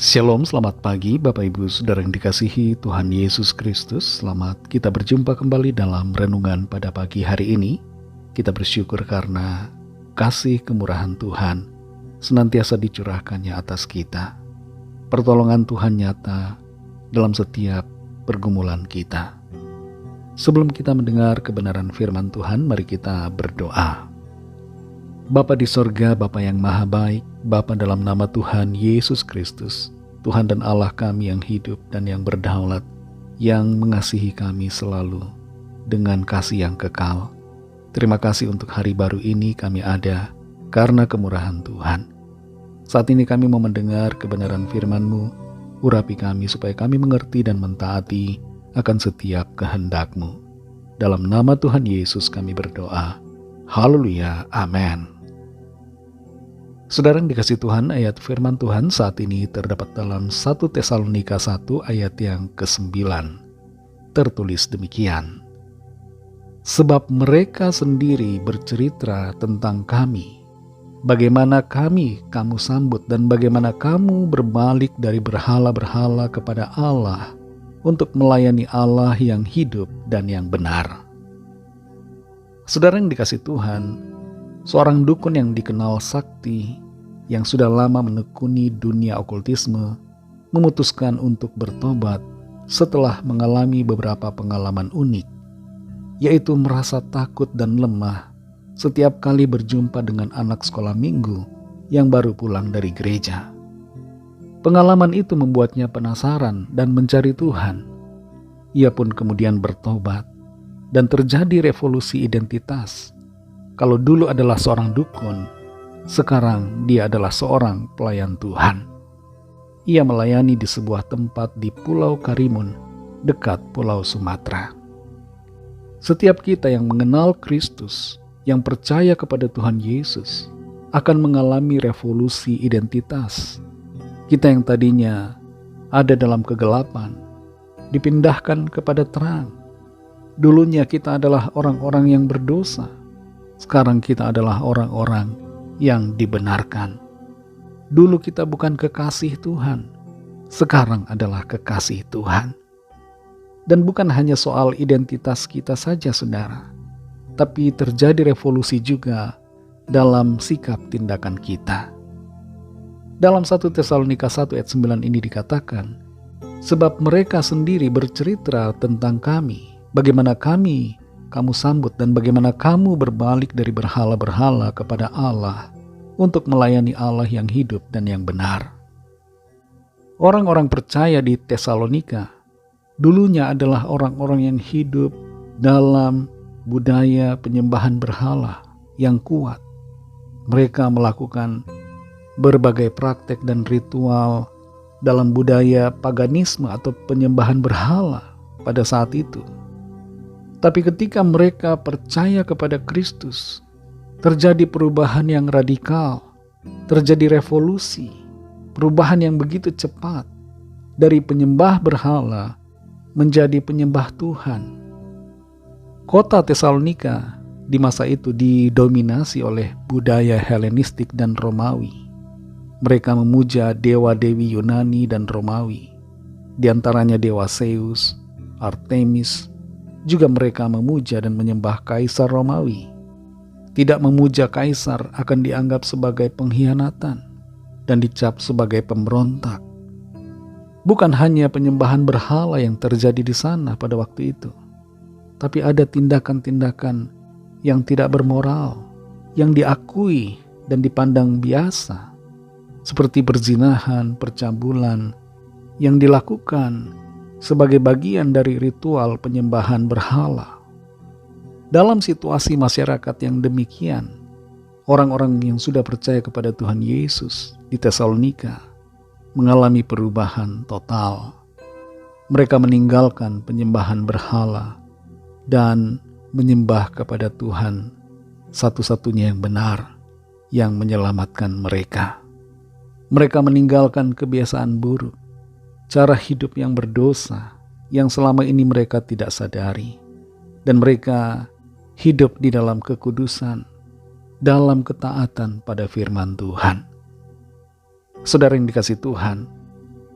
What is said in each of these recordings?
Shalom, selamat pagi Bapak Ibu Saudara yang dikasihi Tuhan Yesus Kristus. Selamat kita berjumpa kembali dalam renungan pada pagi hari ini. Kita bersyukur karena kasih kemurahan Tuhan senantiasa dicurahkannya atas kita. Pertolongan Tuhan nyata dalam setiap pergumulan kita. Sebelum kita mendengar kebenaran firman Tuhan, mari kita berdoa. Bapa di sorga, Bapa yang maha baik, Bapa dalam nama Tuhan Yesus Kristus, Tuhan dan Allah kami yang hidup dan yang berdaulat, yang mengasihi kami selalu dengan kasih yang kekal. Terima kasih untuk hari baru ini kami ada karena kemurahan Tuhan. Saat ini kami mau mendengar kebenaran firman-Mu, urapi kami supaya kami mengerti dan mentaati akan setiap kehendak-Mu. Dalam nama Tuhan Yesus kami berdoa. Haleluya, amin. Saudara yang dikasihi Tuhan, ayat firman Tuhan saat ini terdapat dalam 1 Tesalonika 1 ayat yang ke-9. Tertulis demikian. Sebab mereka sendiri bercerita tentang kami, bagaimana kamu sambut dan bagaimana kamu berbalik dari berhala-berhala kepada Allah untuk melayani Allah yang hidup dan yang benar. Saudara yang dikasihi Tuhan, seorang dukun yang dikenal sakti, yang sudah lama menekuni dunia okultisme, memutuskan untuk bertobat setelah mengalami beberapa pengalaman unik, yaitu merasa takut dan lemah setiap kali berjumpa dengan anak sekolah minggu yang baru pulang dari gereja. Pengalaman itu membuatnya penasaran dan mencari Tuhan. Ia pun kemudian bertobat dan terjadi revolusi identitas. Kalau dulu adalah seorang dukun, sekarang dia adalah seorang pelayan Tuhan. Ia melayani di sebuah tempat di Pulau Karimun, dekat Pulau Sumatera. Setiap kita yang mengenal Kristus, yang percaya kepada Tuhan Yesus, akan mengalami revolusi identitas. Kita yang tadinya ada dalam kegelapan, dipindahkan kepada terang. Dulunya kita adalah orang-orang yang berdosa. Sekarang kita adalah orang-orang yang dibenarkan. Dulu kita bukan kekasih Tuhan, sekarang adalah kekasih Tuhan. Dan bukan hanya soal identitas kita saja, saudara, tapi terjadi revolusi juga dalam sikap tindakan kita. Dalam 1 Tesalonika 1 ayat 9 ini dikatakan, sebab mereka sendiri bercerita tentang kami, bagaimana kamu sambut dan bagaimana kamu berbalik dari berhala-berhala kepada Allah untuk melayani Allah yang hidup dan yang benar. Orang-orang percaya di Tesalonika dulunya adalah orang-orang yang hidup dalam budaya penyembahan berhala yang kuat. Mereka melakukan berbagai praktek dan ritual dalam budaya paganisme atau penyembahan berhala pada saat itu. Tapi ketika mereka percaya kepada Kristus, terjadi perubahan yang radikal, terjadi revolusi, perubahan yang begitu cepat, dari penyembah berhala menjadi penyembah Tuhan. Kota Tesalonika di masa itu didominasi oleh budaya Helenistik dan Romawi. Mereka memuja dewa-dewi Yunani dan Romawi, di antaranya dewa Zeus, Artemis. Juga mereka memuja dan menyembah Kaisar Romawi. Tidak memuja Kaisar akan dianggap sebagai pengkhianatan dan dicap sebagai pemberontak. Bukan hanya penyembahan berhala yang terjadi di sana pada waktu itu, tapi ada tindakan-tindakan yang tidak bermoral, yang diakui dan dipandang biasa, seperti perzinahan, percabulan, yang dilakukan sebagai bagian dari ritual penyembahan berhala. Dalam situasi masyarakat yang demikian, orang-orang yang sudah percaya kepada Tuhan Yesus di Tesalonika mengalami perubahan total. Mereka meninggalkan penyembahan berhala dan menyembah kepada Tuhan satu-satunya yang benar, yang menyelamatkan mereka. Mereka meninggalkan kebiasaan buruk, cara hidup yang berdosa yang selama ini mereka tidak sadari, dan mereka hidup di dalam kekudusan, dalam ketaatan pada firman Tuhan. Saudara yang dikasihi Tuhan,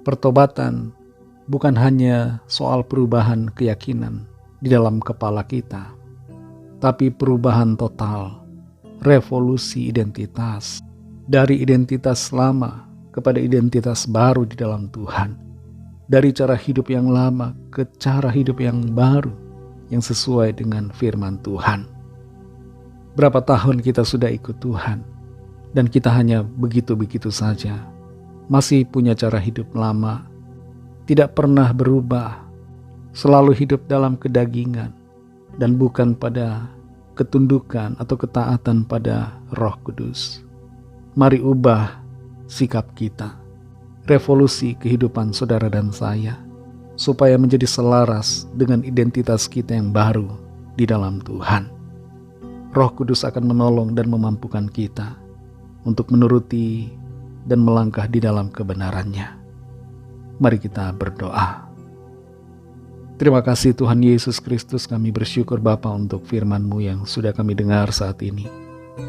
Pertobatan bukan hanya soal perubahan keyakinan di dalam kepala kita, tapi perubahan total, revolusi identitas, dari identitas lama kepada identitas baru di dalam Tuhan, dari cara hidup yang lama ke cara hidup yang baru yang sesuai dengan firman Tuhan. Berapa tahun kita sudah ikut Tuhan, dan kita hanya begitu-begitu saja, masih punya cara hidup lama, tidak pernah berubah, selalu hidup dalam kedagingan, dan bukan pada ketundukan atau ketaatan pada Roh Kudus. Mari ubah sikap kita, revolusi kehidupan saudara dan saya, supaya menjadi selaras dengan identitas kita yang baru di dalam Tuhan. Roh Kudus akan menolong dan memampukan kita untuk menuruti dan melangkah di dalam kebenarannya. Mari kita berdoa. Terima kasih Tuhan Yesus Kristus, kami bersyukur Bapa untuk firman-Mu yang sudah kami dengar saat ini.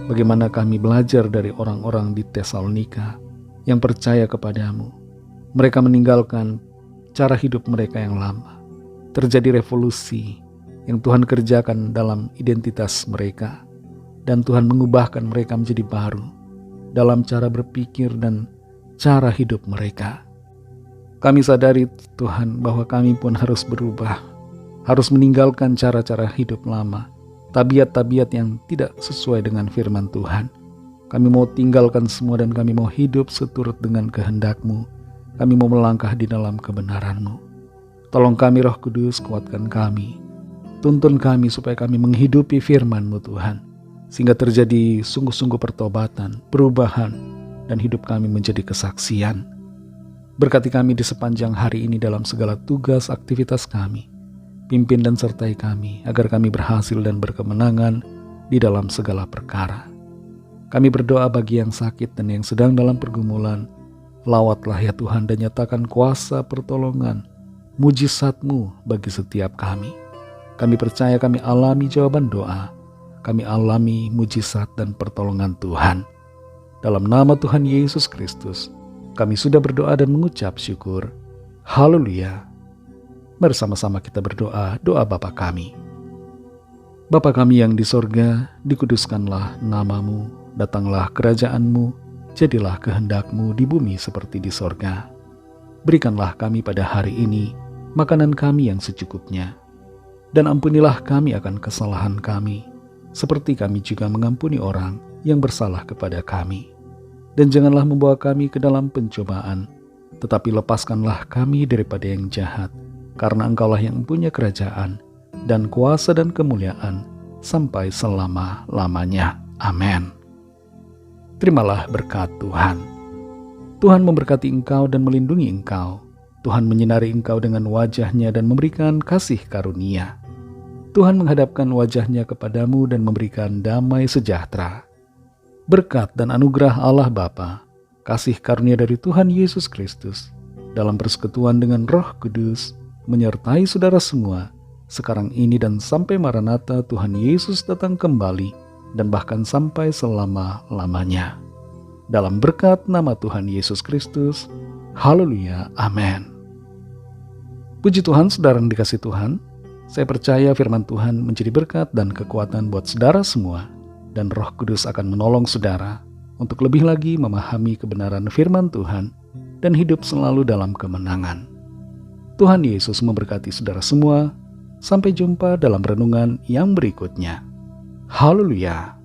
Bagaimana kami belajar dari orang-orang di Tesalonika yang percaya kepadamu. Mereka meninggalkan cara hidup mereka yang lama. Terjadi revolusi yang Tuhan kerjakan dalam identitas mereka. Dan Tuhan mengubahkan mereka menjadi baru dalam cara berpikir dan cara hidup mereka. Kami sadari Tuhan bahwa kami pun harus berubah, harus meninggalkan cara-cara hidup lama, tabiat-tabiat yang tidak sesuai dengan firman Tuhan. Kami mau tinggalkan semua dan kami mau hidup seturut dengan kehendak-Mu. Kami mau melangkah di dalam kebenaran-Mu. Tolong kami Roh Kudus, kuatkan kami. Tuntun kami supaya kami menghidupi firman-Mu Tuhan, sehingga terjadi sungguh-sungguh pertobatan, perubahan, dan hidup kami menjadi kesaksian. Berkati kami di sepanjang hari ini dalam segala tugas aktivitas kami. Pimpin dan sertai kami, agar kami berhasil dan berkemenangan di dalam segala perkara. Kami berdoa bagi yang sakit dan yang sedang dalam pergumulan. Lawatlah ya Tuhan dan nyatakan kuasa pertolongan, mujizat-Mu bagi setiap kami. Kami percaya kami alami jawaban doa. Kami alami mujizat dan pertolongan Tuhan. Dalam nama Tuhan Yesus Kristus, kami sudah berdoa dan mengucap syukur. Haleluya. Bersama-sama kita berdoa, doa Bapa kami. Bapa kami yang di sorga, dikuduskanlah nama-Mu, datanglah kerajaan-Mu, jadilah kehendak-Mu di bumi seperti di sorga. Berikanlah kami pada hari ini makanan kami yang secukupnya, dan ampunilah kami akan kesalahan kami, seperti kami juga mengampuni orang yang bersalah kepada kami. Dan janganlah membawa kami ke dalam pencobaan, tetapi lepaskanlah kami daripada yang jahat, karena Engkaulah yang punya kerajaan, dan kuasa dan kemuliaan, sampai selama-lamanya. Amin. Terimalah berkat Tuhan. Tuhan memberkati engkau dan melindungi engkau. Tuhan menyinari engkau dengan wajah-Nya dan memberikan kasih karunia. Tuhan menghadapkan wajah-Nya kepadamu dan memberikan damai sejahtera. Berkat dan anugerah Allah Bapa, kasih karunia dari Tuhan Yesus Kristus, dalam persekutuan dengan Roh Kudus, menyertai saudara semua, sekarang ini dan sampai Maranatha Tuhan Yesus datang kembali, dan bahkan sampai selama-lamanya. Dalam berkat nama Tuhan Yesus Kristus, haleluya, amin. Puji Tuhan, saudara yang dikasih Tuhan, saya percaya firman Tuhan menjadi berkat dan kekuatan buat saudara semua, dan Roh Kudus akan menolong saudara untuk lebih lagi memahami kebenaran firman Tuhan dan hidup selalu dalam kemenangan. Tuhan Yesus memberkati saudara semua. Sampai jumpa dalam renungan yang berikutnya. Haleluya.